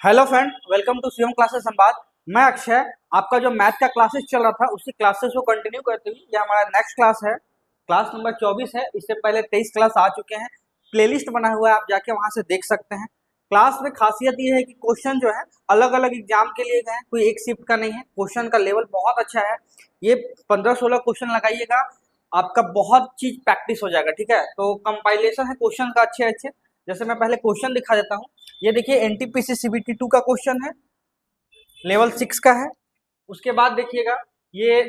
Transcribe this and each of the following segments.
Hello friend, welcome to Shivam classes संवाद। मैं अक्षय, आपका जो मैथ का क्लासेस चल रहा था उसी क्लासेस को कंटिन्यू करते हुए ये हमारा नेक्स्ट क्लास है। क्लास नंबर 24 है। इससे पहले 23 क्लास आ चुके हैं। प्लेलिस्ट बना हुआ है, आप जाके वहां से देख सकते हैं। क्लास में खासियत ये है कि क्वेश्चन जो है अलग अलग एग्जाम के लिए गए हैं, कोई एक शिफ्ट का नहीं है। क्वेश्चन का लेवल बहुत अच्छा है। ये 15-16 क्वेश्चन लगाइएगा, आपका बहुत चीज प्रैक्टिस हो जाएगा। ठीक है, तो कंपाइलेशन है क्वेश्चन का अच्छे अच्छे। जैसे मैं पहले क्वेश्चन दिखा देता हूँ। ये देखिए एनटीपीसी सीबीटी 2 का क्वेश्चन है, लेवल 6 का है। उसके बाद देखिएगा ये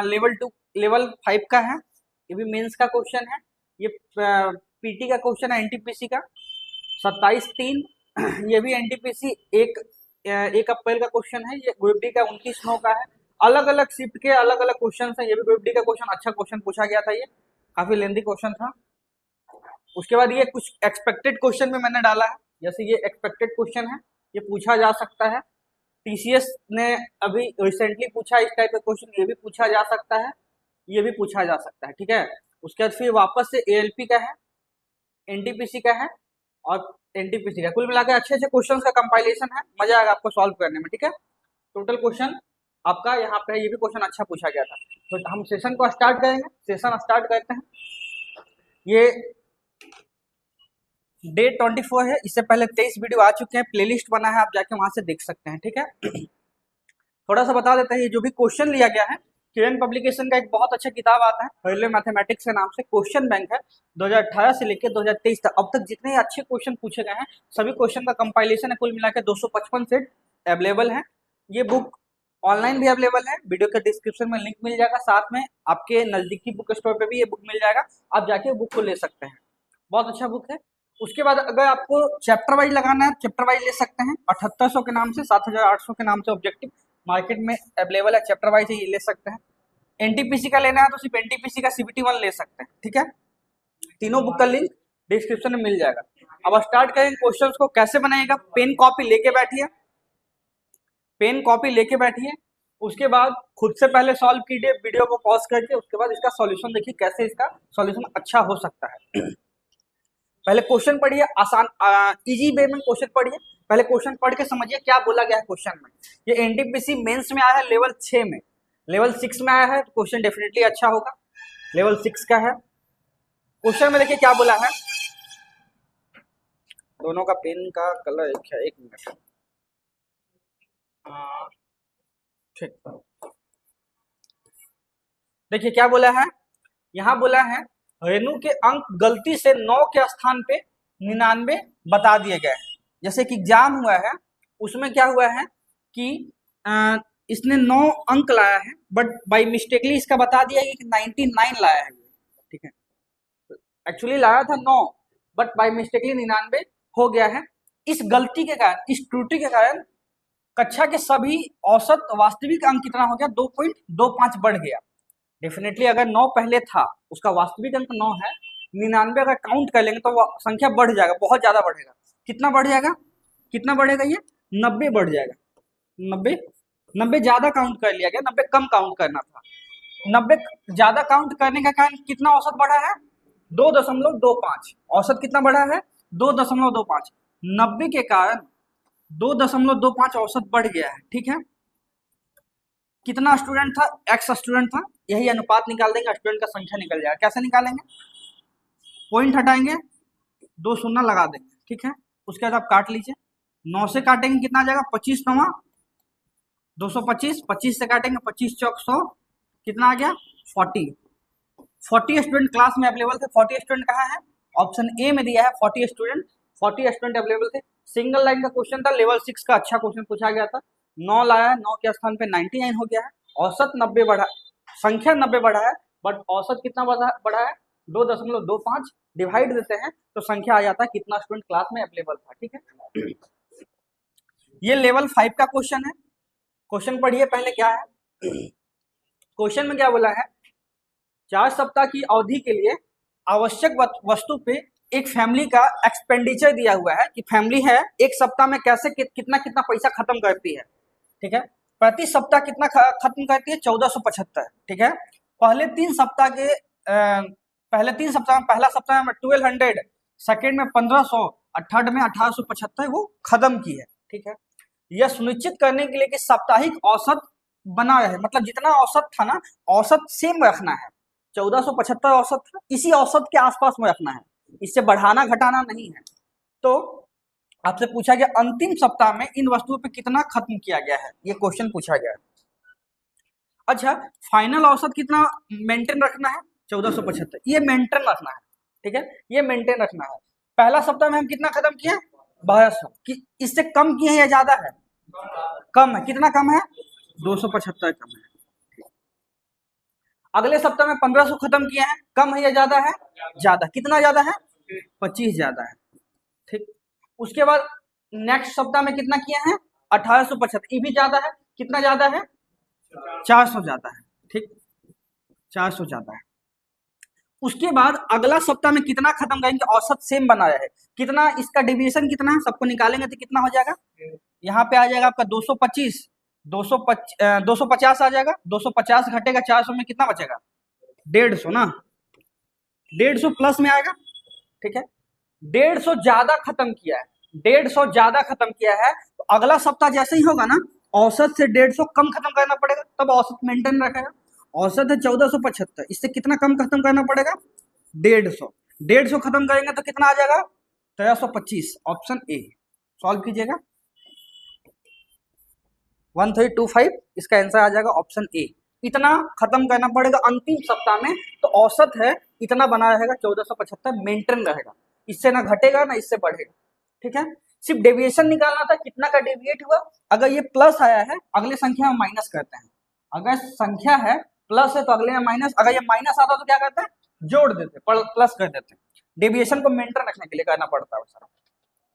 लेवल 2 लेवल 5 का है। ये भी मेंस का क्वेश्चन है। ये पीटी का क्वेश्चन है एनटीपीसी का 27/3। ये भी एनटीपीसी 1 अप्रैल का क्वेश्चन है। ये ग्रुप डी का 29/9 का है। अलग अलग शिफ्ट के अलग अलग क्वेश्चन है। ये भी ग्रुप डी का क्वेश्चन, अच्छा क्वेश्चन पूछा गया था। ये काफी लेंथी क्वेश्चन था। उसके बाद ये कुछ एक्सपेक्टेड क्वेश्चन में मैंने डाला है। जैसे ये एक्सपेक्टेड क्वेश्चन है, ये पूछा जा सकता है। टीसीएस ने अभी रिसेंटली पूछा इस टाइप का क्वेश्चन, ये भी पूछा जा सकता है, ये भी पूछा जा सकता है। ठीक है, उसके बाद फिर वापस से एएलपी का है, एनटीपीसी का है और एनटीपीसी का। कुल मिलाकर अच्छे अच्छे क्वेश्चन का कंपाइलेशन है। मजा आएगा आपको सॉल्व करने में। ठीक है, टोटल क्वेश्चन आपका यहाँ पे है। ये भी क्वेश्चन अच्छा पूछा गया था। तो हम सेशन को स्टार्ट करेंगे। सेशन स्टार्ट करते हैं। ये डे 24 है। इससे पहले 23 वीडियो आ चुके हैं, प्लेलिस्ट बना है, आप जाके वहां से देख सकते हैं। ठीक है, थोड़ा सा बता देते हैं। ये जो भी क्वेश्चन लिया गया है, किरण पब्लिकेशन का एक बहुत अच्छा किताब आता है रेलवे मैथमेटिक्स के नाम से, क्वेश्चन बैंक है। 2018 से लेकर 2023 तक अब तक जितने अच्छे क्वेश्चन पूछे गए हैं सभी क्वेश्चन का कंपाइलेशन है। कुल मिलाकर 255 सेट अवेलेबल है। ये बुक ऑनलाइन भी अवेलेबल है, वीडियो के डिस्क्रिप्शन में लिंक मिल जाएगा। साथ में आपके नजदीकी बुक स्टोर पे भी ये बुक मिल जाएगा, आप जाके बुक को ले सकते हैं। बहुत अच्छा बुक है। उसके बाद अगर आपको चैप्टर वाइज लगाना है, चैप्टर वाइज ले सकते हैं। 7800 के नाम से, 7800 के नाम से ऑब्जेक्टिव मार्केट में अवेलेबल है। चैप्टर वाइज ये ले सकते हैं। एनटीपीसी का लेना है तो सिर्फ एनटीपीसी का सीबीटी 1 ले सकते हैं। ठीक है, तीनों बुक का लिंक डिस्क्रिप्शन में मिल जाएगा। अब स्टार्ट करेंगे क्वेश्चंस को। कैसे बनाएगा, पेन कॉपी लेके बैठिए, पेन कॉपी लेके बैठिए। उसके बाद खुद से पहले सॉल्व कीजिए वीडियो को पॉज करके। उसके बाद इसका सॉल्यूशन देखिए कैसे इसका सॉल्यूशन अच्छा हो सकता है। पहले क्वेश्चन पढ़िए, आसान इजी वे में क्वेश्चन पढ़िए। पहले क्वेश्चन पढ़ के समझिए क्या बोला गया है क्वेश्चन में। ये एनटीपीसी मेंस में आया है लेवल 6 में, लेवल 6 में आया है तो क्वेश्चन डेफिनेटली अच्छा होगा। लेवल 6 का है। क्वेश्चन में देखिए क्या बोला है। दोनों का पेन का कलर एक है, एक मिनट। ठीक, देखिए क्या बोला है। यहाँ बोला है रेणु के अंक गलती से 9 के स्थान पे 99 बता दिए गए हैं। जैसे कि एग्जाम हुआ है उसमें क्या हुआ है कि इसने 9 अंक लाया है, बट बाई मिस्टेकली इसका बता दिया कि 99 लाया है। ठीक है, एक्चुअली लाया था 9, बट बाई मिस्टेकली 99 हो गया है। इस गलती के कारण, इस त्रुटि के कारण कक्षा के सभी औसत वास्तविक अंक कितना हो गया, 2.25 बढ़ गया। डेफिनेटली अगर 9 पहले था, उसका वास्तविक अंक 9 है, 99 अगर काउंट कर लेंगे तो वो संख्या बढ़ जाएगा, बहुत ज्यादा बढ़ेगा। कितना बढ़ जाएगा, कितना बढ़ेगा, ये 90 बढ़ जाएगा। 90 ज्यादा काउंट कर लिया गया, 90 कम काउंट करना था। 90 ज्यादा काउंट करने का कारण कितना औसत बढ़ा है, 2.25। औसत कितना बढ़ा है, 2.25। 90 के कारण 2.25 औसत बढ़ गया है। ठीक है, कितना स्टूडेंट था, एक्स स्टूडेंट था। यही अनुपात निकाल देंगे, स्टूडेंट का संख्या निकल जाएगा। कैसे निकालेंगे, पॉइंट हटाएंगे, 2 शून्य लगा देंगे। ठीक है, उसके बाद आप काट लीजिए। 9 से काटेंगे कितना आ जाएगा, 25 9 225। 25 से काटेंगे 25 चौक 100, कितना आ गया 40। 40 स्टूडेंट क्लास में अवेलेबल थे। 40 स्टूडेंट कहाँ है, ऑप्शन ए में दिया है 40 स्टूडेंट। 40 स्टूडेंट अवेलेबल थे। सिंगल लाइन का क्वेश्चन था, लेवल 6 का अच्छा क्वेश्चन पूछा गया था। 9 लाया, 9 के स्थान पे 99 हो गया है। औसत 90 बढ़ा, संख्या 90 बढ़ा है, बट औसत कितना बढ़ा है, 2.25। डिवाइड देते हैं तो संख्या आ जाता है कितना स्टूडेंट क्लास में अवेलेबल था। ठीक है, ये लेवल 5 का क्वेश्चन है। क्वेश्चन पढ़िए पहले क्या है। क्वेश्चन में क्या बोला है, 4 सप्ताह की अवधि के लिए आवश्यक वस्तु पे एक फैमिली का एक्सपेंडिचर दिया हुआ है कि फैमिली है एक सप्ताह में कैसे कितना कितना पैसा खत्म करती है। ठीक है, प्रति सप्ताह कितना खत्म करती है, 1475। ठीक है, पहले 3 सप्ताह के में पहला सप्ताह में 1200, सेकेंड में 1500 और थर्ड में 1875 वो खत्म की है। ठीक है, यह सुनिश्चित करने के लिए कि साप्ताहिक औसत बना रहे, मतलब जितना औसत था ना, औसत सेम रखना है। 1475 औसत था, इसी औसत के आसपास में रखना है, इससे बढ़ाना घटाना नहीं है। तो आपसे पूछा गया अंतिम सप्ताह में इन वस्तुओं पे कितना खत्म किया गया है, ये क्वेश्चन पूछा गया है। अच्छा, फाइनल औसत कितना मेंटेन रखना है? 1475, ये मेंटेन रखना है, ठीक है, ये मेंटेन रखना है। पहला सप्ताह में हम कितना खत्म किए? 1200। कि इससे कम किए हैं या ज्यादा है? कम है। कितना कम है? 275 कम है। अगले सप्ताह में 1500 खत्म किए हैं, कम है या ज्यादा है? ज्यादा। कितना ज्यादा है? 25 ज्यादा है, ठीक। उसके बाद नेक्स्ट सप्ताह में कितना किए हैं? 1875, ये भी ज्यादा है। कितना ज्यादा है? 400 ज्यादा है, ठीक, 400 ज्यादा है। उसके बाद अगला सप्ताह में कितना खत्म करेंगे? औसत सेम बनाया है, कितना इसका डेविएशन कितना है, सबको निकालेंगे तो कितना हो जाएगा? यहाँ पे आ जाएगा आपका 225, 250 आ जाएगा। 250 घटेगा 400 में, कितना बचेगा? 150 ना, 150 प्लस में आएगा, ठीक है। 150 ज्यादा खत्म किया है, 150 ज्यादा खत्म किया है, तो अगला सप्ताह जैसे ही होगा ना, औसत से 150 कम खत्म करना पड़ेगा, तब औसत मेंटेन रखेगा। औसत है 1475, इससे कितना कम खत्म करना पड़ेगा? 150। 150 खत्म करेंगे तो कितना आ जाएगा? 1325, ऑप्शन ए। सॉल्व कीजिएगा, 1325, इसका आंसर आ जाएगा ऑप्शन ए। इतना खत्म करना पड़ेगा अंतिम सप्ताह में, तो औसत है इतना बना रहेगा 1475, मेंटेन रहेगा, इससे ना घटेगा ना इससे बढ़ेगा, ठीक है। सिर्फ डेविएशन निकालना था, कितना का डेविएट हुआ। अगर ये प्लस आया है, अगले संख्या में माइनस करते हैं। अगर संख्या है प्लस है तो अगले में माइनस, अगर ये माइनस आता तो क्या करते हैं? जोड़ देते, प्लस कर देते। डेविएशन को मेंटेन रखने के लिए करना पड़ता है सारा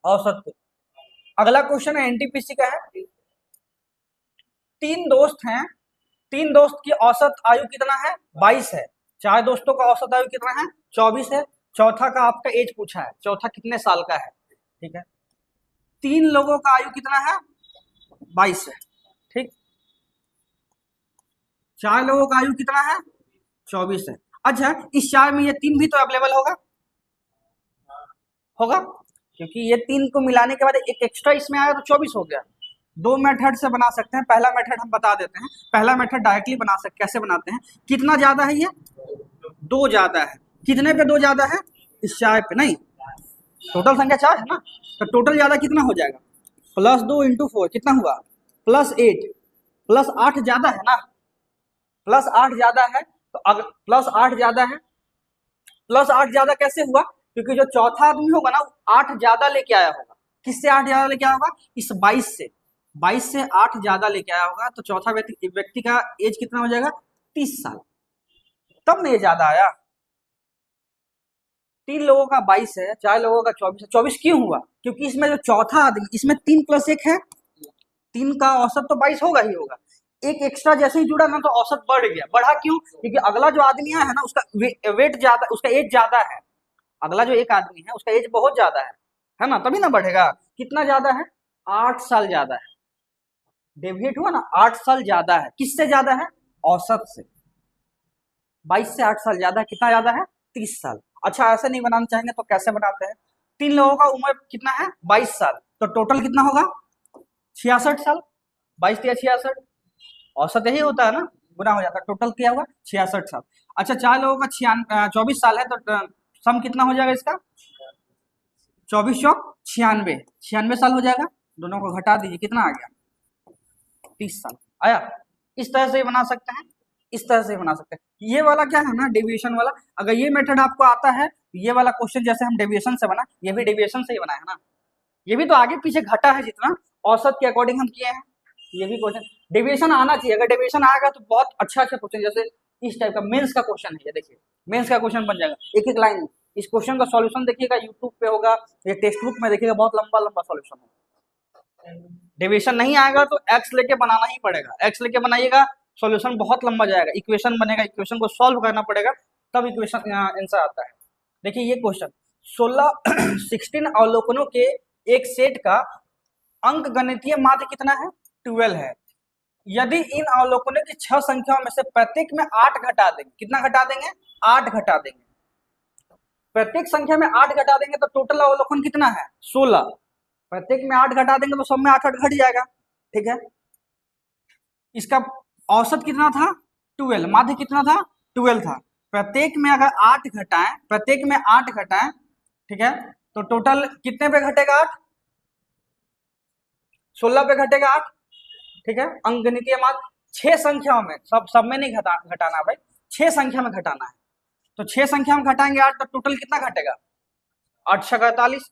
औसत को। अगला क्वेश्चन है एनटीपीसी का है। तीन दोस्त हैं, तीन दोस्त की औसत आयु कितना है? 22 है। चार दोस्तों का औसत आयु कितना है? 24 है। चौथा का आपका एज पूछा है, चौथा कितने साल का है, ठीक है। तीन लोगों का आयु कितना है? 22 है, ठीक। चार लोगों का आयु कितना है? 24 है। अच्छा, इस चार में ये तीन भी तो अवेलेबल होगा, होगा, क्योंकि ये तीन को मिलाने के बाद एक एक्स्ट्रा इसमें आया तो 24 हो गया। दो मेथड से बना सकते हैं, पहला मेथड हम बता देते हैं। पहला मेथड डायरेक्टली बना सकते, कैसे बनाते हैं? कितना ज्यादा है ये? 2 ज्यादा है। कितने पे 2 ज्यादा है? इस 4 पे नहीं, टोटल संख्या 4 है ना, तो टोटल ज्यादा कितना हो जाएगा? +2 × 4 कितना हुआ? +8, +8 ज्यादा है ना, +8 ज्यादा है। तो अगर +8 ज्यादा है, +8 ज्यादा कैसे हुआ? क्योंकि जो चौथा आदमी होगा ना, 8 ज्यादा लेके आया होगा। किससे 8 ज्यादा लेके आया होगा? इस 22 से, 22 से 8 ज्यादा लेके आया होगा, तो चौथा व्यक्ति का एज कितना हो जाएगा? 30 साल, तब में ये ज्यादा आया। तीन लोगों का 22 है, चार लोगों का 24 है। 24 क्यों हुआ? क्योंकि इसमें जो चौथा आदमी, इसमें 3 + 1 है, 3 का औसत तो 22 होगा ही होगा। एक एक्स्ट्रा जैसे ही जुड़ा ना, तो औसत बढ़ गया। बढ़ा क्यों? क्योंकि अगला जो आदमी है ना, उसका वेट ज्यादा, उसका एज ज्यादा है। अगला जो एक आदमी है उसका एज बहुत ज्यादा है ना, तभी ना बढ़ेगा। कितना ज्यादा है? 8 साल ज्यादा है। डेविएट हुआ ना, 8 साल ज्यादा है। किससे ज्यादा है? औसत से। 22 से 8 साल ज्यादा है। कितना ज्यादा है? 30 साल। अच्छा, ऐसे नहीं बनाना चाहेंगे तो कैसे बनाते हैं? तीन लोगों का उम्र कितना है? 22 साल, तो टोटल कितना होगा? 66 साल। 22 या 66, औसत यही होता है ना, गुना हो जाता है। टोटल क्या हुआ? 66 साल। अच्छा, चार लोगों का 24 साल है, तो सम कितना हो जाएगा इसका? 24 चौक 96, 96 साल हो जाएगा। दोनों को घटा दीजिए, कितना आ गया? 30 साल आया। इस तरह से बना सकते हैं, इस तरह से बना सकते हैं। ये वाला क्या है ना, डेविएशन वाला। अगर ये मेथड आपको आता है, ये वाला क्वेश्चन जैसे हम डेविएशन से बना, ये भी डेविएशन से ही बना है ना। ये भी तो आगे पीछे घटा है, जितना औसत के अकॉर्डिंग हम किए हैं। ये भी क्वेश्चन डेविएशन आना चाहिए। अगर डेविएशन आएगा तो बहुत अच्छा क्वेश्चन, जैसे इस टाइप का मेंस का क्वेश्चन है। ये देखिए, मेंस का क्वेश्चन बन जाएगा एक एक लाइन में। इस क्वेश्चन का सॉल्यूशन देखिएगा, यूट्यूब पे होगा या टेक्स्ट बुक में देखिएगा, बहुत लंबा लंबा सॉल्यूशन है। डेविएशन नहीं आएगा तो एक्स लेके बनाना ही पड़ेगा। एक्स लेके बनाइएगा, सॉल्यूशन बहुत लंबा जाएगा। इक्वेशन बनेगा, इक्वेशन को सॉल्व करना पड़ेगा, तब इक्वेशन आंसर आता है। देखिए ये क्वेश्चन, 16 अवलोकनों के एक सेट का अंक गणितीय माध्य कितना है? 12 है। यदि इन अवलोकनों की 6 संख्याओं में से प्रत्येक में 8 घटा देंगे, कितना घटा देंगे? 8 घटा देंगे। प्रत्येक संख्या में 8 घटा देंगे तो टोटल अवलोकन कितना है? 16। प्रत्येक में 8 घटा देंगे तो सब में 8 8 घट जाएगा। ठीक है। इसका औसत कितना था 12, माध्य कितना था 12 था। प्रत्येक में अगर 8 घटाएं, प्रत्येक में 8 घटाएं, ठीक है, तो टोटल कितने पे घटेगा 8? 16 पे घटेगा 8, ठीक है। अंकगणितीय माध्य 6 संख्याओं में, सब में नहीं घटाना भाई, 6 संख्या में घटाना है। तो 6 संख्या में घटाएंगे 8, तो टोटल कितना घटेगा 8 × 48,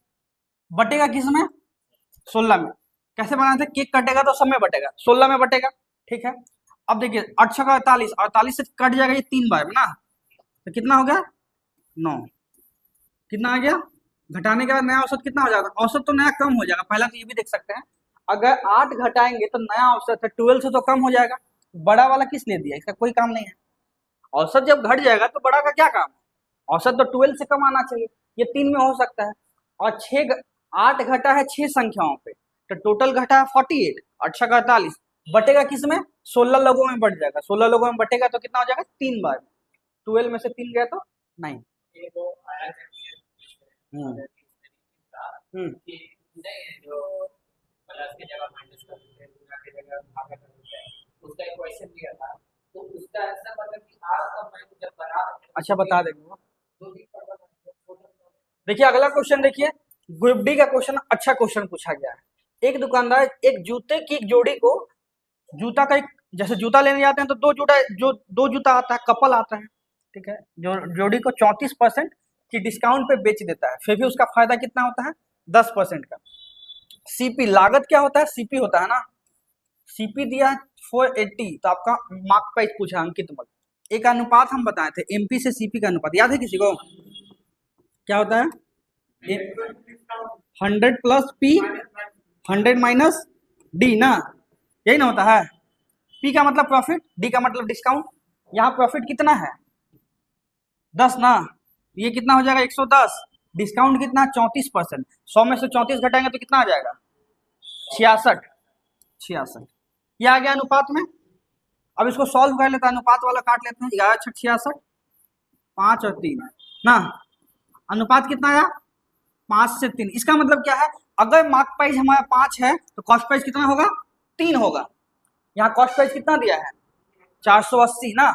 बटेगा किस में 16 में। कैसे बनाते हैं, केक कटेगा तो सब में बटेगा, 16 में बटेगा, ठीक है। अब देखिए 8 × 48, 48 से कट जाएगा ये 3 बार में ना, तो कितना हो गया 9, कितना आ गया, घटाने के बाद नया औसत कितना हो जाएगा, औसत तो नया कम हो जाएगा। पहला तो ये भी देख सकते हैं, अगर 8 घटाएंगे तो नया औसत है 12 से तो कम हो जाएगा, बड़ा वाला किस ने दिया, इसका कोई काम नहीं है। औसत जब घट जाएगा तो बड़ा का क्या काम है, औसत तो 12 से कम आना चाहिए, ये 3 में हो सकता है। और 8 घटा है 6 संख्याओं पे, तो टोटल घटा है 48, 8 × 48 बटेगा किस में 16 लोगों में बढ़ जाएगा, 16 लोगों में बटेगा तो कितना हो जाएगा 3 बार, 12 में से 3 गया तो 9। अच्छा बता देंगे। देखिए अगला क्वेश्चन देखिए, ग्रुप डी का क्वेश्चन, अच्छा क्वेश्चन पूछा गया है। एक दुकानदार एक जूते की जोड़ी को, जूता का एक, जैसे जूता लेने जाते हैं तो दो जूता आता है, कपल आता है, ठीक है, जो जोड़ी को 34% की डिस्काउंट पे बेच देता है, फिर भी उसका फायदा कितना होता है 10% का। सीपी लागत क्या होता है, सीपी होता है ना, सीपी दिया 480, तो आपका मार्क प्राइस पूछा अंकित मत। एक अनुपात हम बताए थे एमपी से सीपी का अनुपात, याद है किसी को, क्या होता है 100 प्लस पी 100 माइनस डी ना, यही ना होता है। पी का मतलब प्रॉफिट, डी का मतलब डिस्काउंट। यहाँ प्रॉफिट कितना है 10 ना, ये कितना हो जाएगा 110, डिस्काउंट कितना 34%, 100 में से 34 घटाएंगे तो कितना आ जाएगा 66, ये आ गया अनुपात में। अब इसको सॉल्व कर लेते हैं, अनुपात वाला काट लेते हैं, 11 × 6 66, 5 और 3 ना, अनुपात कितना आया 5 से 3। इसका मतलब क्या है, अगर मार्क प्राइस हमारा 5 है तो कॉस्ट प्राइस कितना होगा 3 होगा। यहाँ कॉस्ट प्राइस कितना दिया है 480 ना,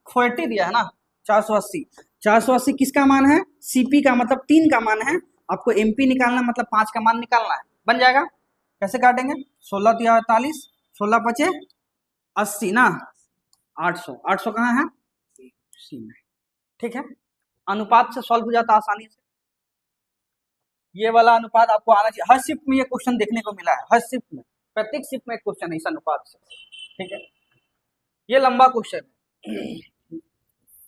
40 दिया है ना, 480 किसका मान है, सीपी का मतलब 3 का मान है, आपको एमपी निकालना मतलब 5 का मान निकालना है, बन जाएगा। कैसे काटेंगे, 16 × 48, 16 × 5 = 80 ना, 800 कहाँ है सी में, ठीक है। अनुपात से सॉल्व हो जाता आसानी से, ये वाला अनुपात आपको आना चाहिए। हर शिफ्ट में ये क्वेश्चन देखने को मिला है, हर शिफ्ट में, प्रत्येक शिफ्ट में एक क्वेश्चन है इस अनुपात से, ठीक है। ये लंबा क्वेश्चन है।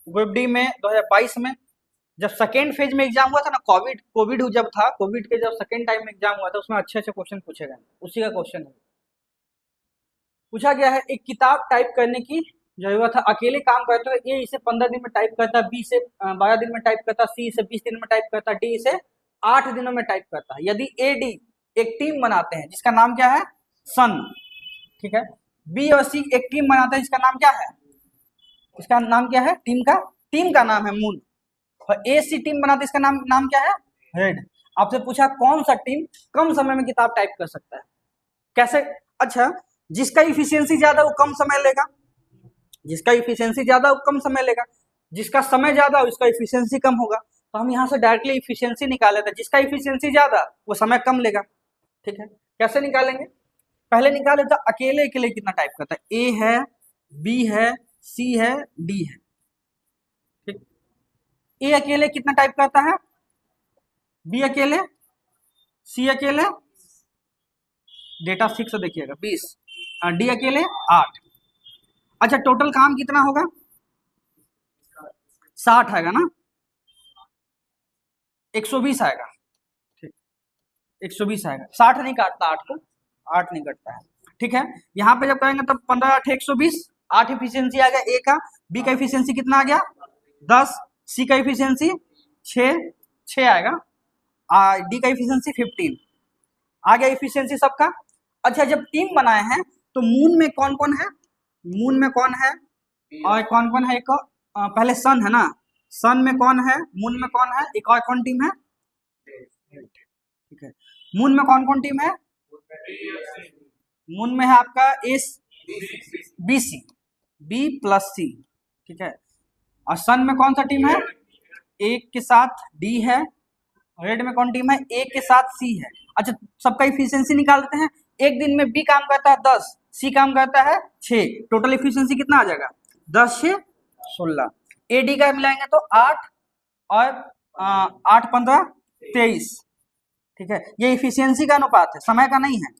ग्रुप डी में 2022 में जब सेकेंड फेज में एग्जाम हुआ था ना, कोविड जब था, कोविड के जब सेकेंड टाइम में एग्जाम हुआ था, उसमें अच्छे क्वेश्चन पूछे गए, उसी का क्वेश्चन है। पूछा गया है एक किताब टाइप करने की जरूरत है, अकेले काम करते हुए ए इसे 15 दिन में टाइप करता है, बी इसे 12 दिन में टाइप करता है, सी इसे 20 दिन में टाइप करता है, डी इसे 8 दिनों में टाइप करता है। यदि ए डी एक टीम बनाते हैं जिसका नाम क्या है सन, ठीक है, बी और सी एक टीम बनाते हैं जिसका नाम क्या है, इसका नाम क्या है, टीम का नाम है मून, और ए सी टीम बनाते हैं, इसका नाम क्या है हेड। आपसे पूछा कौन सा टीम कम समय में किताब टाइप कर सकता है, कैसे, अच्छा जिसका इफिशियंसी ज्यादा वो कम समय लेगा, जिसका इफिशियंसी ज्यादा वो कम समय लेगा, जिसका समय ज्यादा उसका इफिशियंसी कम होगा, तो हम यहाँ से डायरेक्टली इफिशियंसी निकाल लेते हैं, जिसका इफिशियंसी ज्यादा वो समय कम लेगा, ठीक है। कैसे निकालेंगे, पहले निकाल लेते अकेले कितना टाइप करता है, ए है, बी है, सी है, डी है, ठीक। ए अकेले कितना टाइप करता है, बी अकेले, सी अकेले, डेटा फिक्स देखिएगा 20, डी अकेले 8। अच्छा टोटल काम कितना होगा 60 आएगा ना, 120 आएगा, ठीक 120 आएगा, 60 नहीं काटता 8 को, 8 नहीं कटता है, ठीक है। यहाँ पे जब करेंगे तब 15 8 120, 8 इफिशियंसी आ गया ए का, बी का इफिशियंसी कितना आ गया 10, सी का इफिशियंसी 6 आएगा, डी का इफिशियंसी 15 आ गया इफिशियंसी सबका। अच्छा जब टीम बनाए हैं तो मून में कौन कौन है, मून में कौन है और कौन कौन है, एक पहले सन है ना, सन में कौन है, मून में कौन है, एक और कौन टीम है, ठीक है, मून में कौन कौन टीम है, मून में है आपका A B C, B plus C, ठीक है। और सन में कौन सा टीम है, ए के साथ डी है, रेड में कौन टीम है, ए के साथ सी है। अच्छा सबका इफिशियंसी निकाल देते हैं। एक दिन में बी काम करता है 10, सी काम करता है 6, टोटल इफिशियंसी कितना आ जाएगा, 10 6 16। ए डी का मिलाएंगे तो 8 और 8 15 23, ठीक है। ये इफिशियंसी का अनुपात है, समय का नहीं है।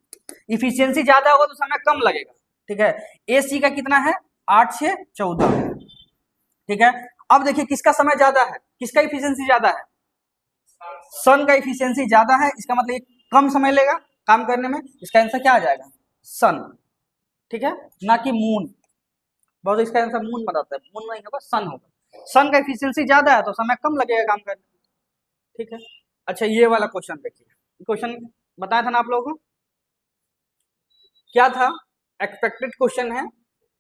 इफिशियंसी ज्यादा होगा तो समय कम लगेगा, ठीक है। ए सी का कितना है, 8 6 14, ठीक है। अब देखिए किसका समय ज्यादा है, किसका इफिशियंसी ज्यादा है, सन का इफिशियंसी ज्यादा है, इसका मतलब ये कम समय लेगा काम करने में। इसका आंसर क्या आ जाएगा, सन, ठीक है, ना कि मून। बहुत इसका आंसर मून बताता है, मून नहीं होगा, सन होगा। सन का इफिशियंसी ज्यादा है तो समय कम लगेगा काम करने में, ठीक है। अच्छा ये वाला क्वेश्चन देखिए, क्वेश्चन बताया था ना आप लोगों को, क्या था, एक्सपेक्टेड क्वेश्चन है।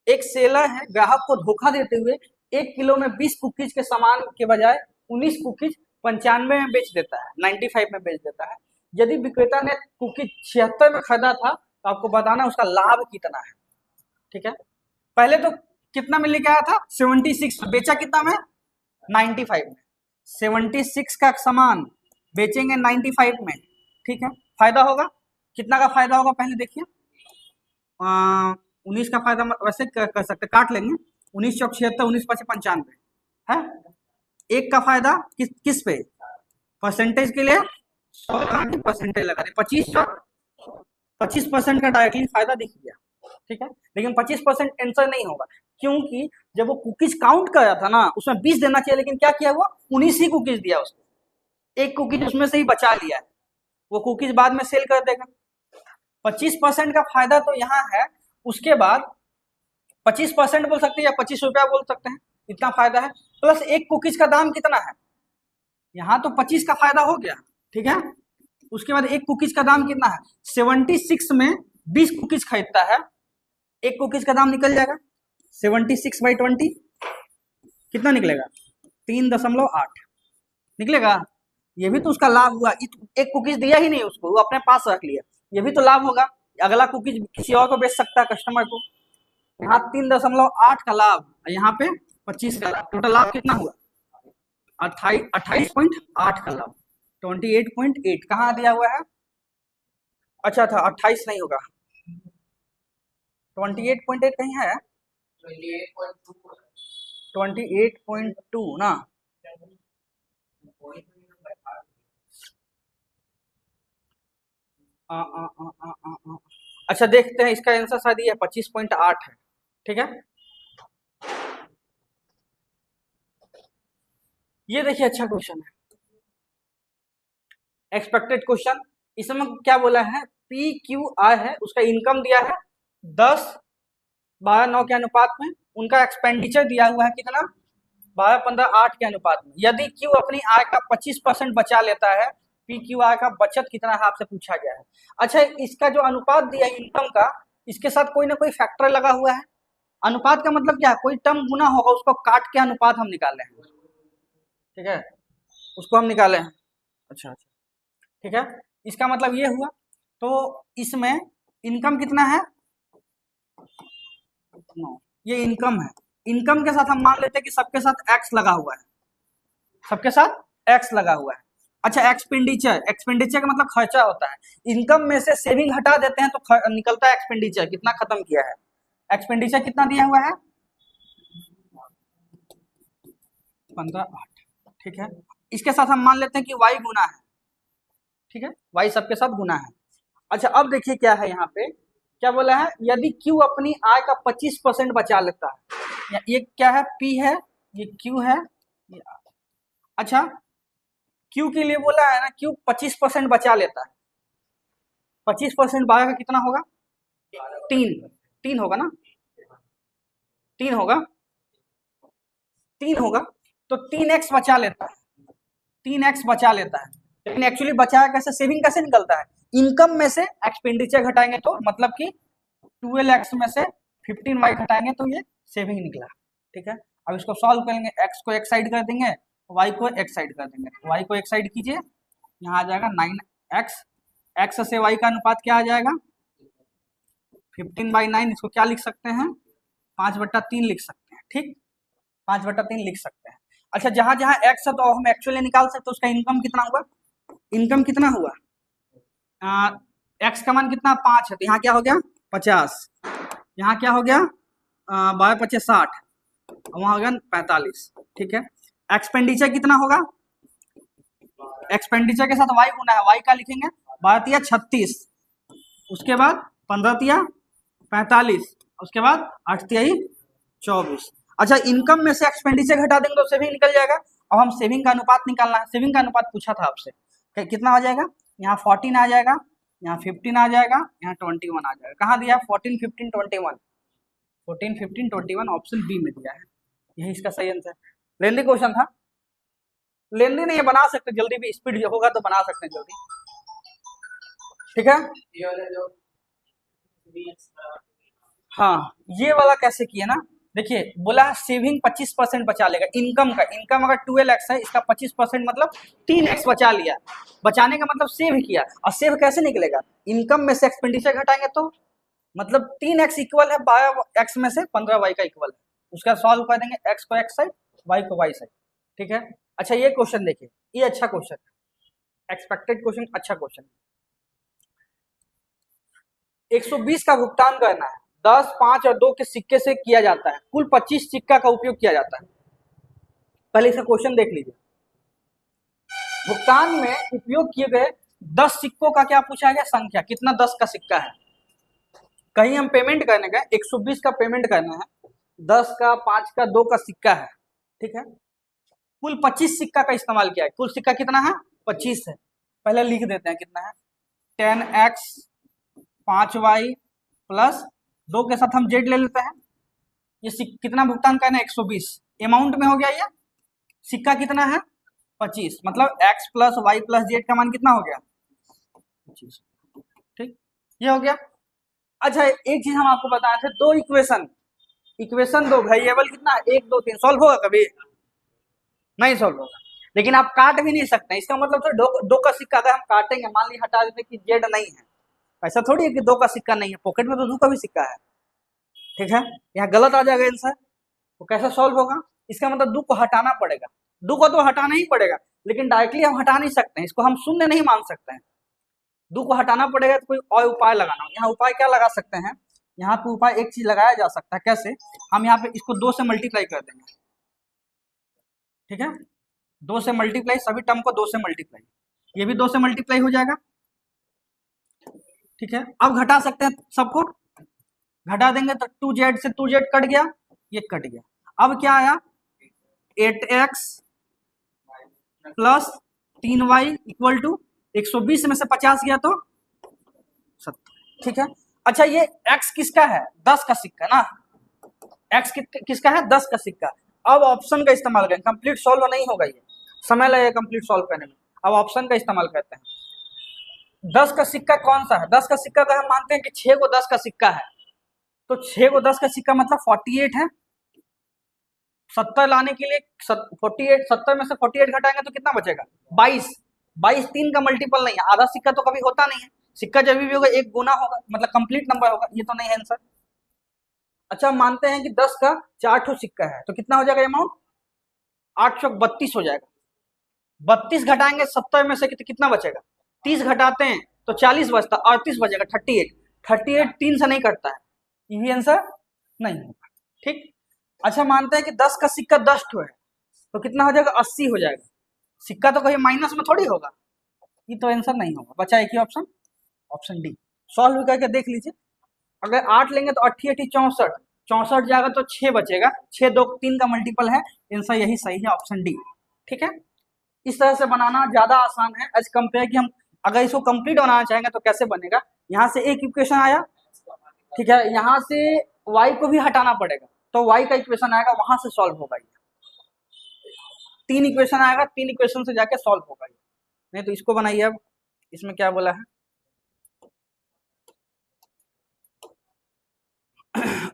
एक सेलर है, ग्राहक को धोखा देते हुए 1 किलो में 20 कुकीज के सामान के बजाय 19 कुकीज 95 में बेच देता है, 95 में बेच देता है। यदि विक्रेता ने कुकीज 76 में खरीदा था तो आपको बताना उसका लाभ कितना है, ठीक है। पहले तो कितना में लेके आया था, 76, बेचा कितना में, 95 में। 76 का सामान बेचेंगे 95 में, ठीक है। फायदा होगा, कितना का फायदा होगा पहले देखिए, 19 का फायदा वैसे कर सकते, काट लेंगे, 19 चौक 76, 19 5 95 है। एक का फायदा किस पे, परसेंटेज के लिए 100 परसेंटेज लगा दे, 25% का डायरेक्टली फायदा दिख गया, ठीक है। लेकिन 25% आंसर नहीं होगा, क्योंकि जब वो कुकीज काउंट कर रहा था ना, उसमें 20 देना चाहिए, लेकिन क्या किया वो 19 ही कुकीज दिया उसको, एक कुकीज उसमें से ही बचा लिया है, वो कुकीज बाद में सेल कर देगा। 25% का फायदा तो यहाँ है, उसके बाद 25% बोल सकते हैं या 25 रुपया बोल सकते हैं, इतना फायदा है। प्लस एक कुकीज का दाम कितना है, यहाँ तो 25 का फायदा हो गया, ठीक है। उसके बाद एक कुकीज का दाम कितना है, 76 में 20 कुकीज खरीदता है, एक कुकीज का दाम निकल जाएगा 76/20, कितना निकलेगा, 3.8 निकलेगा। ये भी तो उसका लाभ हुआ, एक कुकीज दिया ही नहीं उसको, वो अपने पास रख लिया, ये भी तो लाभ होगा। अगला कुकीज किसी और को बेच सकता है, कस्टमर को। यहाँ 3.8 का लाभ, यहाँ पे 25 का लाभ, टोटल लाभ कितना हुआ, 28.8 का लाभ, 28.8 कहाँ दिया हुआ है, अच्छा था 28 नहीं होगा, 28.8 कहीं है, 28.2 ना, अच्छा देखते हैं, इसका आंसर शायद ये 25.8 है, ठीक है। ये देखिए अच्छा क्वेश्चन है, एक्सपेक्टेड क्वेश्चन। इसमें क्या बोला है, पी क्यू आर है, उसका इनकम दिया है 10 12 9 के अनुपात में, उनका एक्सपेंडिचर दिया हुआ है कितना, 12 15 8 के अनुपात में। यदि क्यू अपनी आय का 25% बचा लेता है, पी क्यू आर का बचत कितना है आपसे पूछा गया है। अच्छा इसका जो अनुपात दिया है इनकम का, इसके साथ कोई ना कोई फैक्टर लगा हुआ है। अनुपात का मतलब क्या है, कोई टर्म गुना होगा, उसको काट के अनुपात हम निकाले हैं, ठीक है, उसको हम निकाले हैं। अच्छा अच्छा, ठीक है, इसका मतलब ये हुआ। तो इसमें इनकम कितना है, ये इनकम है, इनकम के साथ हम मान लेते हैं कि सबके साथ एक्स लगा हुआ है, सबके साथ एक्स लगा हुआ है। अच्छा एक्सपेंडिचर, एक्सपेंडिचर का मतलब खर्चा होता है, इनकम में से सेविंग हटा देते हैं तो निकलता है एक्सपेंडिचर, कितना खत्म किया है, एक्सपेंडिचर कितना दिया हुआ है 15.8, ठीक है। इसके साथ हम मान लेते हैं कि y गुना है, ठीक है, y सबके साथ गुना है। अच्छा अब देखिए क्या है, यहाँ पे क्या बोला है, यदि Q अपनी आय का 25% बचा लेता है, ये क्या है, P है, ये Q है, ये अच्छा Q के लिए बोला है ना, Q 25% बचा लेता है, 25% 12 का कितना होगा, 3 होगा ना, 3 होगा, 3 होगा, तो 3x बचा लेता है, 3x बचा लेता है। लेकिन एक्चुअली बचाया कैसे, सेविंग कैसे निकलता है, इनकम में से एक्सपेंडिचर घटाएंगे तो, मतलब कि 12x में से 15y घटाएंगे तो ये सेविंग निकला, ठीक है। अब इसको सॉल्व करेंगे, x को एक साइड कर देंगे, y को एक साइड कर देंगे, y को एक साइड कीजिए, यहाँ आ जाएगा 9x, x से y का अनुपात क्या आ जाएगा 15/9 इसको क्या लिख सकते हैं, 5/3 लिख सकते हैं। ठीक, 5/3 लिख सकते हैं। अच्छा, जहां जहां एक्स है तो हम एक्चुअली निकाल सकते हैं उसका इनकम कितना हुआ, इनकम कितना हुआ, एक्स का मान कितना 5 है तो यहाँ क्या हो गया 50, यहाँ क्या हो गया 12×5 = 60, वहां हो गया 45। ठीक है, एक्सपेंडिचर कितना होगा, एक्सपेंडिचर के साथ वाई गुना है, वाई का लिखेंगे 12×3 = 36, उसके बाद 15×3 = 45, उसके बाद 8×3 = 24। अच्छा, इनकम में से एक्सपेंडिचर घटा देंगे तो सेविंग निकल जाएगा। अब हम सेविंग का अनुपात निकालना है, सेविंग का अनुपात पूछा था आपसे, कितना आ जाएगा, यहाँ 14 आ जाएगा, यहाँ 15 आ जाएगा, यहाँ 21 आ जाएगा। कहाँ दिया 14, 15, 21, 14, 15, 21 ऑप्शन बी में दिया है, यही इसका सही आंसर है। लेंदी क्वेश्चन था, लेंदी नहीं बना सकते जल्दी भी, स्पीड होगा तो बना सकते हैं जल्दी। ठीक है, हाँ ये वाला कैसे किया ना, देखिए बोला सेविंग 25% बचा लेगा इनकम का, इनकम अगर 12x है, इसका 25% मतलब 3x बचा लिया, बचाने का मतलब सेव किया। और सेव कैसे निकलेगा, इनकम में से एक्सपेंडिचर घटाएंगे तो मतलब 3x इक्वल है 12x में से 15y का इक्वल है, उसका सॉल्व कर देंगे, x को x साइड y को y साइड। ठीक है, अच्छा ये क्वेश्चन देखिए, ये अच्छा क्वेश्चन है, एक्सपेक्टेड क्वेश्चन, अच्छा क्वेश्चन। 120 का भुगतान करना है, 10, 5 और 2 के सिक्के से किया जाता है, कुल 25 सिक्का का उपयोग किया जाता है। पहले इसका क्वेश्चन देख लीजिए, भुगतान में उपयोग किए गए 10 सिक्कों का क्या पूछा गया, संख्या कितना 10 का सिक्का है। कहीं हम पेमेंट करने गए, 120 का पेमेंट करना है, 10 का, 5 का, 2 का सिक्का है। ठीक है, कुल 25 सिक्का का इस्तेमाल किया है, कुल सिक्का कितना है 25 है। पहले लिख देते हैं कितना है, 10x 5y प्लस 2 के साथ हम z ले लेते हैं, ये कितना भुगतान करना है 120, अमाउंट में हो गया, ये सिक्का कितना है 25, मतलब x plus Y plus Z का मान कितना हो गया 25। ठीक, ये हो गया। अच्छा, एक चीज हम आपको बताए थे, दो इक्वेशन दो वेरिएबल कितना 1, 2, 3 सॉल्व होगा, कभी नहीं सॉल्व होगा, लेकिन आप काट भी नहीं सकते, इसका मतलब तो दो का सिक्का अगर हम काटेंगे, मान ली हटा देते कि जेड नहीं है, ऐसा थोड़ी है कि 2 का सिक्का नहीं है, पॉकेट में तो 2 का भी सिक्का है। ठीक है, यहाँ गलत आ जाएगा आंसर, तो कैसे सॉल्व होगा, इसका मतलब 2 को हटाना पड़ेगा, 2 को तो हटाना ही पड़ेगा, लेकिन डायरेक्टली हम हटा नहीं सकते हैं, इसको हम शून्य नहीं मान सकते हैं, 2 को हटाना पड़ेगा तो कोई और उपाय लगाना। यहाँ उपाय क्या लगा सकते हैं, यहाँ पे उपाय एक चीज लगाया जा सकता है, कैसे, हम यहाँ पे इसको 2 से मल्टीप्लाई कर देंगे। ठीक है, 2 से मल्टीप्लाई, सभी टर्म को 2 से मल्टीप्लाई, ये भी 2 से मल्टीप्लाई हो जाएगा। ठीक है, अब घटा सकते हैं, सबको घटा देंगे तो 2z से 2z कट गया, ये कट गया, अब क्या आया 8x plus 3y equal to 120 में से 50 गया तो 70। ठीक है, अच्छा ये x किसका है 10 का सिक्का ना, x किसका है 10 का सिक्का। अब ऑप्शन का इस्तेमाल करें, कंप्लीट सॉल्व नहीं होगा, ये समय लगेगा कंप्लीट सॉल्व करने में, अब ऑप्शन का इस्तेमाल करते हैं। 10 का सिक्का कौन सा है, 10 का सिक्का का हम मानते हैं कि 6 को 10 का सिक्का है, तो 6 को 10 का सिक्का मतलब 48 है, 70 लाने के लिए 48, 70 में से 48 घटाएंगे तो कितना बचेगा 22, 22 3 का मल्टीपल नहीं है, आधा सिक्का तो कभी होता नहीं है, सिक्का जब भी होगा एक गुना होगा, मतलब कंप्लीट नंबर होगा, ये तो नहीं है आंसर। अच्छा, हम मानते हैं कि 10 का 4 ठो सिक्का है, तो कितना हो जाएगा अमाउंट 832 हो जाएगा, 32 घटाएंगे 70 में से कितना बचेगा, 30 घटाते हैं तो 40 बचता, 38 बचेगा 38 3 से नहीं कटता है, यही आंसर नहीं होगा। ठीक, अच्छा मानते हैं कि 10 का सिक्का 10 ठो है, तो कितना हो जाएगा 80 हो जाएगा, सिक्का तो कहीं माइनस में थोड़ी होगा, ये तो आंसर नहीं होगा, बचा एक ही ऑप्शन, ऑप्शन डी। सॉल्व करके देख लीजिए, अगर 8 लेंगे तो 8 8 64, 64 जाएगा तो 6 बचेगा, 6 2 3 का मल्टीपल है, आंसर यही सही है, ऑप्शन डी। ठीक है, इस तरह से बनाना ज्यादा आसान है एज कंपेयर कि हम अगर इसको कंप्लीट बनाना चाहेंगे तो कैसे बनेगा, यहाँ से एक इक्वेशन आया, ठीक है, यहाँ से y को भी हटाना पड़ेगा, तो y का इक्वेशन आएगा, वहां से सॉल्व होगा, ये 3 इक्वेशन आएगा, 3 इक्वेशन से जाके सॉल्व होगा ये, नहीं तो इसको बनाइए। अब इसमें क्या बोला है,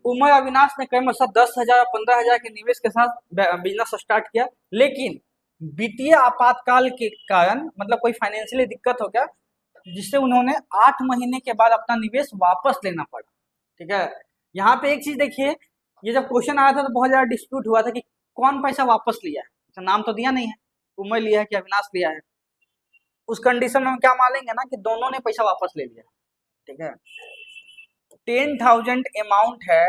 उमर अविनाश ने क्रमशः 10,000 और 15,000 के निवेश के साथ बिजनेस स्टार्ट किया, लेकिन वित्तीय आपातकाल के कारण मतलब कोई फाइनेंशियली दिक्कत हो गया, जिससे उन्होंने 8 महीने के बाद अपना निवेश वापस लेना पड़ा। ठीक है। यहाँ पे एक चीज देखिए, ये जब क्वेश्चन आया था तो बहुत ज्यादा डिस्प्यूट हुआ था कि कौन पैसा वापस लिया है। तो नाम तो दिया नहीं है, उमय लिया है कि अविनाश लिया है। उस कंडीशन में हम क्या मानेंगे ना कि दोनों ने पैसा वापस ले लिया। ठीक है, 10,000 अमाउंट है,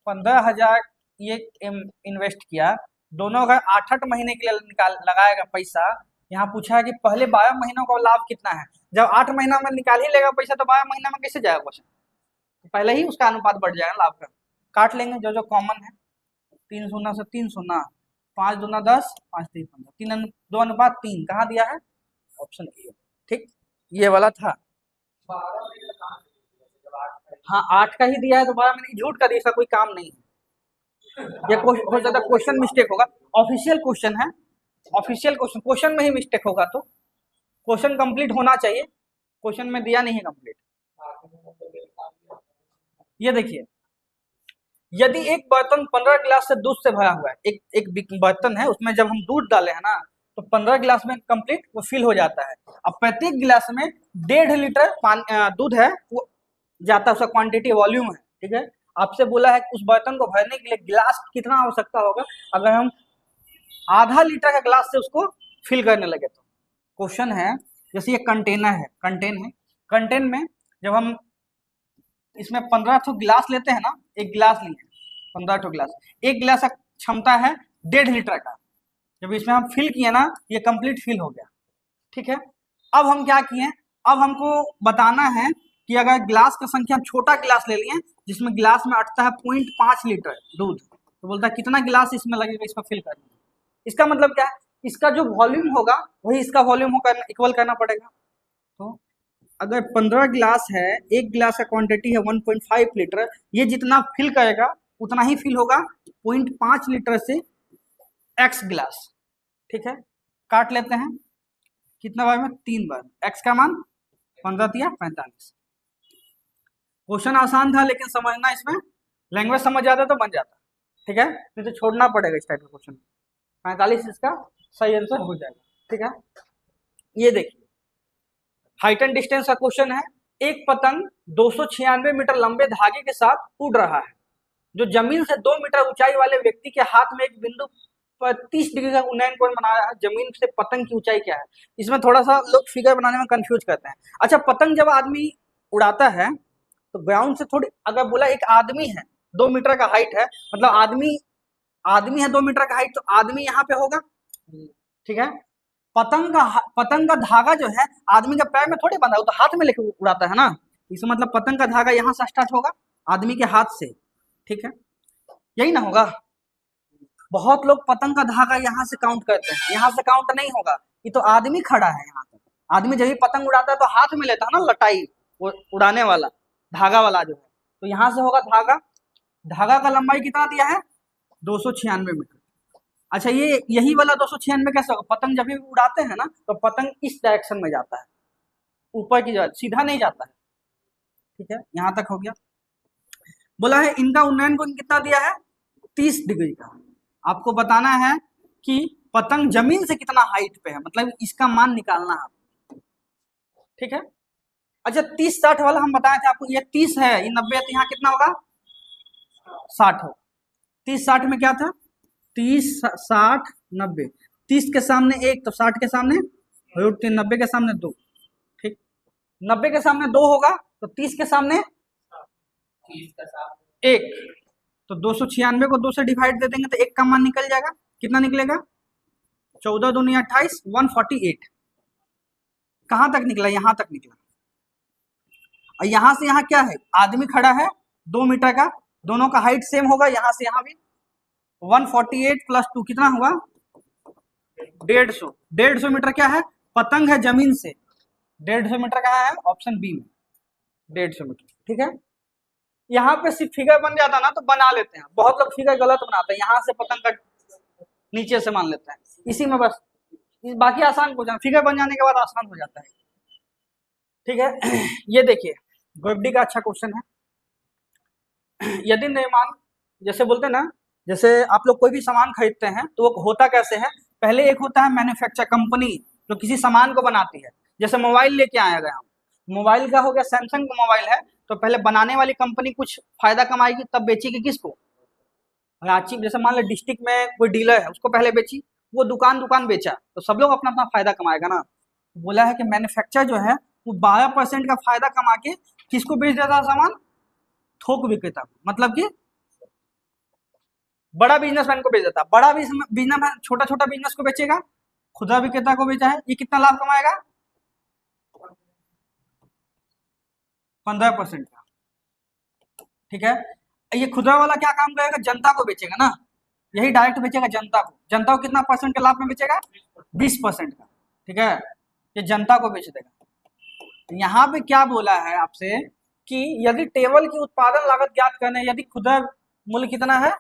15,000 ये इन्वेस्ट किया, दोनों का 8-8 महीने के लिए निकाल लगाएगा पैसा। यहाँ पूछा है कि पहले 12 महीनों का लाभ कितना है। जब 8 महीना में निकाल ही लेगा पैसा तो 12 महीना में कैसे जाएगा क्वेश्चन, तो पहले ही उसका अनुपात बढ़ जाएगा लाभ का। काट लेंगे जो जो कॉमन है, 3 शून्य से 3 शून्य, 5 दूना 10, 5 3 15, 2:3 कहाँ दिया है, ऑप्शन ए। ठीक, ये वाला था। हाँ 8 का ही दिया है तो 12 मैंने झूठ का दिया, इसका कोई काम नहीं है। ये हो जाता क्वेश्चन मिस्टेक होगा, ऑफिशियल क्वेश्चन है, ऑफिशियल क्वेश्चन में ही मिस्टेक होगा तो क्वेश्चन कंप्लीट होना चाहिए, क्वेश्चन में दिया नहीं है कंप्लीट। ये देखिए, यदि एक बर्तन 15 गिलास से दूध से भरा हुआ है, एक बर्तन है उसमें जब हम दूध डाले हैं ना तो 15 गिलास में कंप्लीट वो फिल हो जाता है। अब प्रत्येक गिलास में 1.5 लीटर दूध है वो जाता है, उसका क्वांटिटी वॉल्यूम है। ठीक है, आपसे बोला है कि उस बर्तन को भरने के लिए गिलास कितना आवश्यकता होगा, अगर हम आधा लीटर का गिलास से उसको फिल करने लगे तो। क्वेश्चन है जैसे ये कंटेनर है, कंटेन में जब हम इसमें 15 गिलास लेते हैं ना, एक गिलास लिए 15 गिलास, एक गिलास का क्षमता है 1.5 लीटर का, जब इसमें हम फिल किए ना ये कंप्लीट फिल हो गया। ठीक है, अब हम क्या किए, अब हमको बताना है कि अगर गिलास की संख्या हम छोटा गिलास ले लिए जिसमें गिलास में अटता है 0.5 लीटर दूध, तो बोलता है कितना गिलास इसमें लगेगा इसको फिल करने में। इसका मतलब क्या है, इसका जो वॉल्यूम होगा वही इसका वॉल्यूम होगा, इक्वल करना पड़ेगा। तो अगर 15 गिलास है, एक गिलास का क्वांटिटी है 1.5 लीटर, ये जितना फिल करेगा उतना ही फिल होगा 0.5 लीटर से x गिलास। ठीक है, काट लेते हैं, कितना बार में 3 बार, x का मान 15 × 45। क्वेश्चन आसान था लेकिन समझना, इसमें लैंग्वेज समझ जाता तो बन जाता। ठीक है, नहीं तो छोड़ना पड़ेगा इस टाइप का क्वेश्चन। 45 इसका सही आंसर हो जाएगा। ठीक है, ये देखिए हाइट एंड डिस्टेंस का क्वेश्चन है। एक पतंग 296 मीटर लंबे धागे के साथ उड़ रहा है, जो जमीन से 2 मीटर ऊंचाई वाले व्यक्ति के हाथ में एक बिंदु पर 30 डिग्री का उन्नयन कोण बना रहा है। जमीन से पतंग की ऊंचाई क्या है, इसमें थोड़ा सा लोग फिगर बनाने में कंफ्यूज करते हैं। अच्छा, पतंग जब आदमी उड़ाता है तो ग्राउंड से थोड़ी, अगर बोला एक आदमी है 2 मीटर का हाइट है, मतलब आदमी है 2 मीटर का हाइट, तो आदमी यहाँ पे होगा। ठीक है, पतंग का धागा जो है आदमी के पैर में थोड़ी बंधा, वो तो हाथ में लेके उड़ाता है ना, इसका मतलब पतंग का धागा यहाँ से स्टार्ट होगा आदमी के हाथ से। ठीक है, यही ना होगा। बहुत लोग पतंग का धागा यहाँ से काउंट करते हैं, यहाँ से काउंट नहीं होगा, ये तो आदमी खड़ा है यहाँ पे। आदमी जब भी पतंग उड़ाता है तो हाथ में लेता है ना लटाई, वो उड़ाने वाला धागा वाला जो है, तो यहाँ से होगा धागा का लंबाई कितना दिया है 296 मीटर। अच्छा, ये यही वाला 296 कैसे होगा, पतंग जब भी उड़ाते हैं ना तो पतंग इस डायरेक्शन में जाता है, ऊपर की तरफ, सीधा नहीं जाता है। ठीक है, यहाँ तक हो गया। बोला है इनका उन्नयन कोण कितना दिया है 30 डिग्री का। आपको बताना है कि पतंग जमीन से कितना हाइट पे है, मतलब इसका मान निकालना है। ठीक है, अच्छा 30-60 वाला हम बताए थे आपको, ये 30 है, ये 90 है, तो यहाँ कितना होगा 60 होगा। 30-60 में क्या था 30 60 90, 30 के सामने 1 तो 60 के सामने √3, 90 के सामने 2। ठीक, 90 के सामने 2 होगा तो 30 के सामने 1, तो 296 को 2 से डिवाइड दे देंगे तो 1 का मान निकल जाएगा। कितना निकलेगा 14 दूनी 28, 148। कहां तक निकला, यहां तक निकला। और यहां से यहां क्या है, आदमी खड़ा है 2 मीटर का, दोनों का हाइट सेम होगा, यहां से यहां भी 148 + 2 कितना हुआ 150। 150 मीटर क्या है, पतंग है जमीन से, 150 मीटर कहाँ है, ऑप्शन बी में 150 मीटर। ठीक है, यहाँ पे सिर्फ फिगर बन जाता ना तो बना लेते हैं, बहुत लोग फिगर गलत बनाते हैं, यहाँ से पतंग का नीचे से मान लेते हैं, इसी में बस बाकी आसान हो जाए, फिगर बन जाने के बाद आसान हो जाता है। ठीक है, ये देखिए ग्रेविटी का अच्छा क्वेश्चन है। यदि निर्माण, जैसे बोलते हैं ना, जैसे आप लोग कोई भी सामान खरीदते हैं तो वो होता कैसे है, पहले एक होता है मैन्युफैक्चर कंपनी जो किसी सामान को बनाती है, जैसे मोबाइल लेके आया गया हम, मोबाइल का हो गया सैमसंग का मोबाइल है, तो पहले बनाने वाली कंपनी कुछ फायदा कमाएगी, तब बेचेगी किसको? रांची, जैसे मान लो डिस्ट्रिक्ट में कोई डीलर है, उसको पहले बेची, वो दुकान दुकान बेचा, तो सब लोग अपना अपना फायदा कमाएगा ना। बोला है कि मैन्युफैक्चर जो है वो 12% का फायदा कमा के किसको बेच देता है सामान? थोक विक्रेता को, मतलब कि बड़ा बिजनेसमैन को बेच देता। बड़ा बिजनेसमैन छोटा छोटा बिजनेस को बेचेगा, खुदरा विक्रेता को बेचा है, ये कितना लाभ कमाएगा? 15% का, ठीक है। ये खुदरा वाला क्या काम करेगा? जनता को बेचेगा ना, यही डायरेक्ट बेचेगा जनता को। जनता को कितना परसेंट के लाभ में बेचेगा? 20% का, ठीक है। ये जनता को बेच देगा। यहाँ पे क्या बोला है आपसे कि यदि टेबल की उत्पादन लागत ज्ञात करने, यदि खुदरा मूल्य कितना है?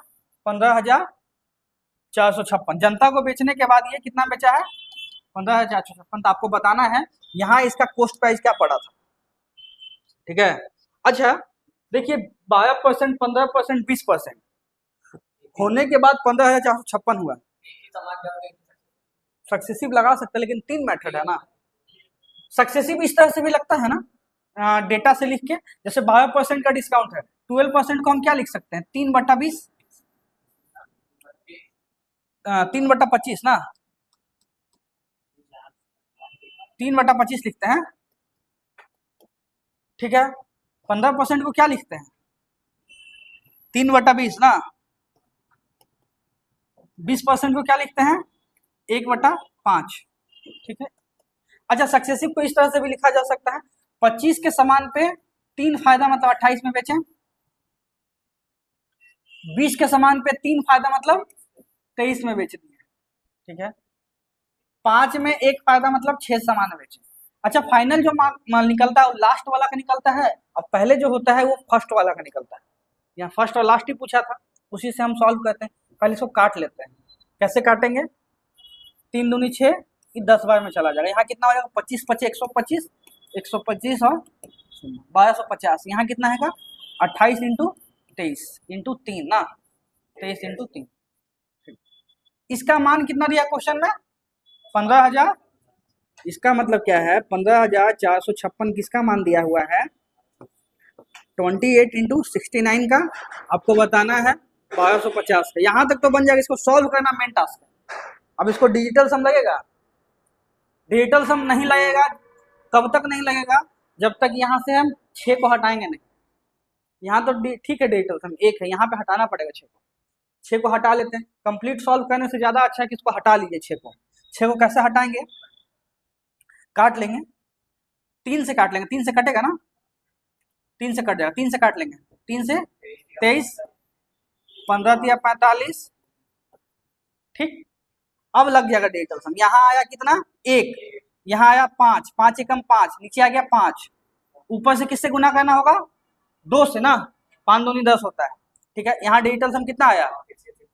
15,456। जनता को बेचने के बाद ये कितना बेचा है? 15,456। तो आपको बताना है यहाँ इसका कॉस्ट प्राइस क्या पड़ा था, ठीक है। अच्छा देखिए 12%, 15%, 20% होने के बाद 15,456 हुआ। सक्सेसिव लगा सकते हैं, लेकिन 3 मेथड है ना। सक्सेसिव इस तरह से भी लगता है ना, डेटा से लिख के, जैसे 12% का डिस्काउंट है, 12% को हम क्या लिख सकते हैं? 3/20, 3/25 ना, 3/25 लिखते हैं, ठीक है। 15% को क्या लिखते हैं? 3/20 ना। 20% को क्या लिखते हैं? 1/5, ठीक है। अच्छा सक्सेसिव को इस तरह से भी लिखा जा सकता है, 25 के समान पे 3 फायदा मतलब 28 में बेचें, 20 के समान पे 3 फायदा मतलब 23 में बेच दिए, ठीक है। 5 में 1 फायदा मतलब 6 सामान बेचे। अच्छा फाइनल जो माल निकलता है वो लास्ट वाला का निकलता है, और पहले जो होता है वो फर्स्ट वाला का निकलता है। यहाँ फर्स्ट और लास्ट ही पूछा था, उसी से हम सॉल्व करते हैं। पहले इसको काट लेते हैं। कैसे काटेंगे? 3 दूनी 6, 10 बार में चला जाएगा। यहाँ कितना हो जाएगा? 25 25 125, 125 और 1250। यहाँ कितना है? 28 इंटू 23 इंटू 3 ना, 23 इंटू 3। इसका मान कितना दिया क्वेश्चन में? 15,000। इसका मतलब क्या है? 15,456 किसका मान दिया हुआ है? 28 इंटू 69 का आपको बताना है 1250 का। यहाँ तक तो बन जाएगा, इसको सॉल्व करना मेन टास्क है। अब इसको डिजिटल सम लगेगा। डिजिटल सम नहीं लगेगा, कब तक नहीं लगेगा? जब तक यहाँ से हम 6 को हटाएंगे नहीं। यहाँ तो ठीक है डिजिटल सम 1 है, यहाँ पे हटाना पड़ेगा 6 को। 6 को हटा लेते हैं। कंप्लीट सॉल्व करने से ज्यादा अच्छा है कि इसको हटा लीजिए 6 को। 6 को कैसे हटाएंगे? काट लेंगे, 3 से काट लेंगे। 3 से कटेगा ना, 3 से कट जाएगा, 3 से काट लेंगे। 3 से 23, 15 या 45, ठीक। अब लग जाएगा डिजिटल सम। यहाँ आया कितना? 1, यहाँ आया 5, 5 एकम 5, नीचे आ गया 5। ऊपर से किससे गुना करना होगा? 2 से ना, 5 दूनी 10 होता है, ठीक है। यहाँ डिजिटल सम कितना आया?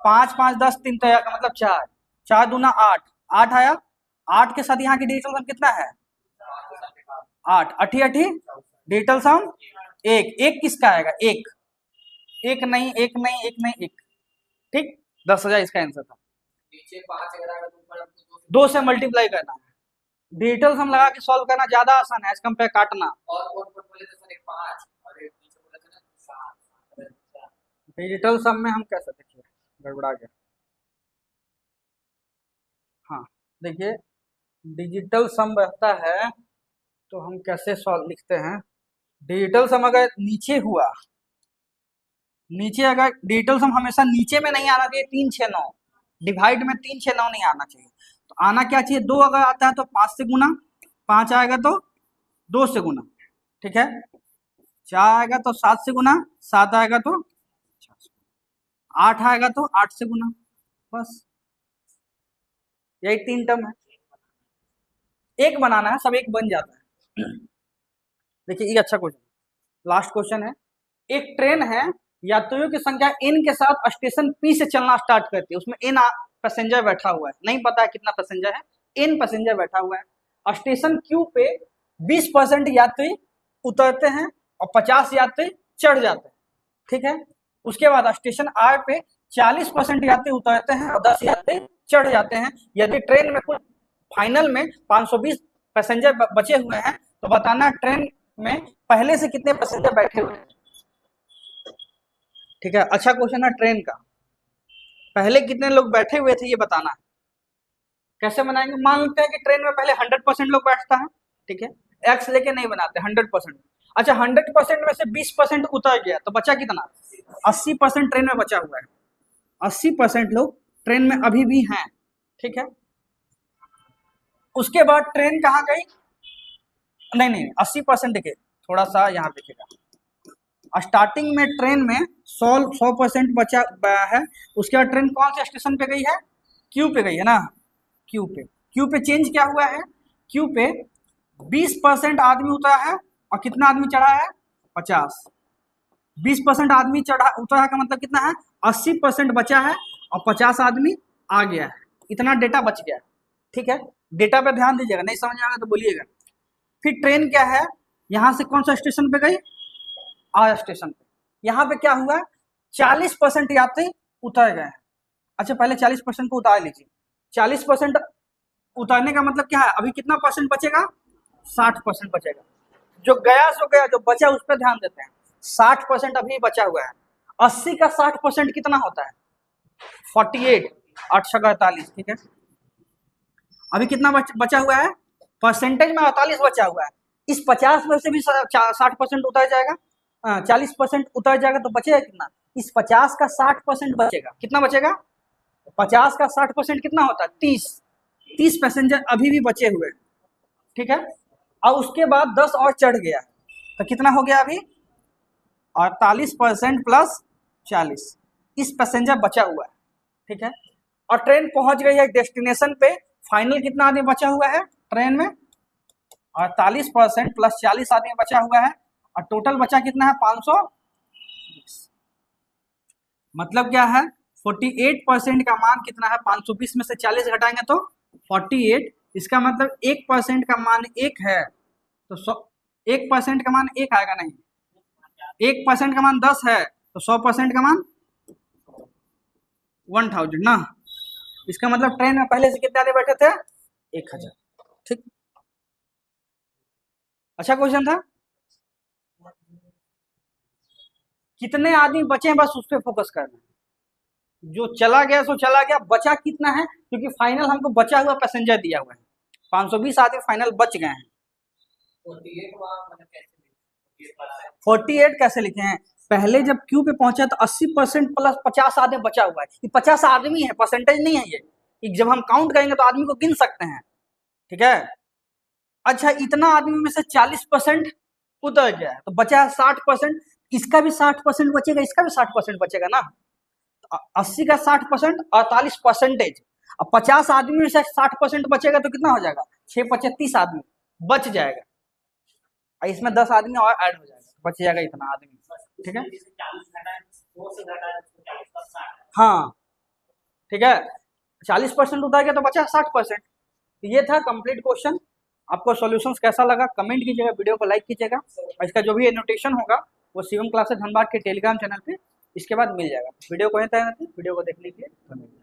5 5 10, 3 तो का मतलब 4, 4 दूना 8, 8 आया। 8 के साथ यहाँ की डिजिटल सम कितना है? 8, 8 8 डिजिटल सम 1। 1 किसका आएगा? 1 1 नहीं, 1 नहीं, 1 नहीं, 1, ठीक। 10,000 इसका आंसर था। नीचे 5 अगर 2 से मल्टीप्लाई करना है। डिजिटल सम लगा के सॉल्व करना ज्यादा आसान है एज कंपेयर काटना। और बोले तो सर 5 और एक नीचे बोला था ना 7। डिजिटल सम में हम कैसे देखिए गड़बड़ा गया। हाँ देखिए डिजिटल सम रहता है तो हम कैसे सॉल्व लिखते हैं। डिजिटल सम अगर नीचे हुआ, नीचे अगर डिजिटल सम हमेशा नीचे में नहीं आना चाहिए। 3 6 9 डिवाइड में 3 6 9 नहीं आना चाहिए। तो आना क्या चाहिए? 2 अगर आता है तो 5 से गुना, 5 आएगा तो 2 से गुना, ठीक है। 4 आएगा तो 7 से गुना, 7 आएगा तो 8 आएगा तो 8 से गुना, बस यही 3 टर्म है। एक बनाना है, सब एक बन जाता है। देखिए ये अच्छा क्वेश्चन, लास्ट क्वेश्चन है। एक ट्रेन है, यात्रियों की संख्या n के साथ स्टेशन P से चलना स्टार्ट करती है। उसमें n पैसेंजर बैठा हुआ है, नहीं पता है कितना पैसेंजर है, n पैसेंजर बैठा हुआ है। स्टेशन Q पे 20% यात्री उतरते हैं और 50 यात्री चढ़ जाते हैं, ठीक है। उसके बाद स्टेशन R पे 40% यात्री उतरते हैं और 10 यात्री चढ़ जाते हैं। यदि ट्रेन में कुल फाइनल में 520 पैसेंजर बचे हुए हैं तो बताना ट्रेन में पहले से कितने पैसेंजर बैठे हुए हैं। ठीक है, अच्छा क्वेश्चन है ट्रेन का, पहले कितने लोग बैठे हुए थे ये बताना है। कैसे बनाएंगे, मान लेते हैं कि ट्रेन में पहले 100% लोग बैठता है, ठीक है, एक्स लेके नहीं बनाते 100%। अच्छा 100% में से 20% उतर गया तो बचा कितना, 80% ट्रेन में बचा हुआ है, 80% लोग ट्रेन में अभी भी हैं, ठीक है। उसके बाद ट्रेन कहाँ गई, नहीं 80% देखिए, थोड़ा सा यहाँ देखिएगा, स्टार्टिंग में ट्रेन में 100% बचा है, उसके बाद ट्रेन कौन से स्टेशन पे गई है, क्यू पे गई है ना, क्यू पे चेंज क्या हुआ है, क्यू पे 20% आदमी उतरा है और कितना आदमी चढ़ा है, 50। 20% आदमी चढ़ा उतरा है का मतलब कितना है, 80% बचा है और 50 आदमी आ गया है, इतना डेटा बच गया है, ठीक है। डेटा पे ध्यान दीजिएगा, नहीं समझ आएगा तो बोलिएगा। फिर ट्रेन क्या है, यहाँ से कौन सा स्टेशन पे गई, आर स्टेशन पे, यहाँ पे क्या हुआ, 40% यात्री उतर गए हैं। अच्छा पहले 40% को उतार लीजिए, 40% उतारने का मतलब क्या है, अभी कितना परसेंट बचेगा, 60% बचेगा, जो गया सो गया, जो बचा उस पर ध्यान देते हैं। 60% अभी बचा हुआ है, 80 का 60% कितना होता है, 48, 8 48, ठीक है। अभी कितना बचा हुआ है, परसेंटेज में 48 बचा हुआ है, इस 50 में से भी 60% उतर जाएगा, 40% उतर जाएगा तो बचेगा कितना, इस 50 का 60% बचेगा, कितना बचेगा, 50 का 60% कितना होता है, 30 पैसेंजर अभी भी बचे हुए, ठीक है। और उसके बाद 10 और चढ़ गया तो कितना हो गया अभी, 48% प्लस 40, इस पैसेंजर बचा हुआ है, ठीक है। और ट्रेन पहुंच गई है डेस्टिनेशन पे, फाइनल कितना आदमी बचा हुआ है ट्रेन में, 48% प्लस 40 आदमी बचा हुआ है, और टोटल बचा कितना है, 520। मतलब क्या है, 48% का मान कितना है, 520 में से 40 घटाएंगे तो 48, इसका मतलब 1% का मान 1 है, तो 1% का मान 1 आएगा नहीं, 1% का मान 10 है, तो 100% का मान 1000 ना, इसका मतलब ट्रेन में पहले से कितने आदमी बैठे थे, 1000, ठीक। अच्छा क्वेश्चन था, कितने आदमी बचे हैं बस उस पर फोकस करना, जो चला गया सो चला गया, बचा कितना है, क्योंकि फाइनल हमको बचा हुआ पैसेंजर दिया हुआ है, 520 आदमी फाइनल बच गए हैं। 48 कैसे लिखे हैं, पहले जब क्यू पे पहुंचा तो 80% प्लस 50 आदमी बचा हुआ है, ये 50 आदमी है, परसेंटेज नहीं है ये जब हम काउंट करेंगे तो आदमी को गिन सकते हैं, ठीक है। अच्छा इतना आदमी में से 40% उतर गया है तो बचा है 60%, इसका भी 60% बचेगा, इसका भी 60% बचेगा ना, 80 का 60%, 48%, अब 50 आदमी में से 60% बचेगा तो कितना हो जाएगा, 6-25 आदमी बच जाएगा, और इसमें 10 आदमी और ऐड हो जाएगा, बच जाएगा इतना आदमी, ठीक है। हाँ ठीक है, 40% उतर गया तो बचा 60%। तो ये था कंप्लीट क्वेश्चन। आपको सॉल्यूशंस कैसा लगा कमेंट कीजिएगा, वीडियो को लाइक कीजिएगा, और इसका जो भी नोटेशन होगा वो शिवम क्लासेस धनबाद के टेलीग्राम चैनल पे इसके बाद मिल जाएगा। वीडियो को वीडियो को देखने के लिए धन्यवाद।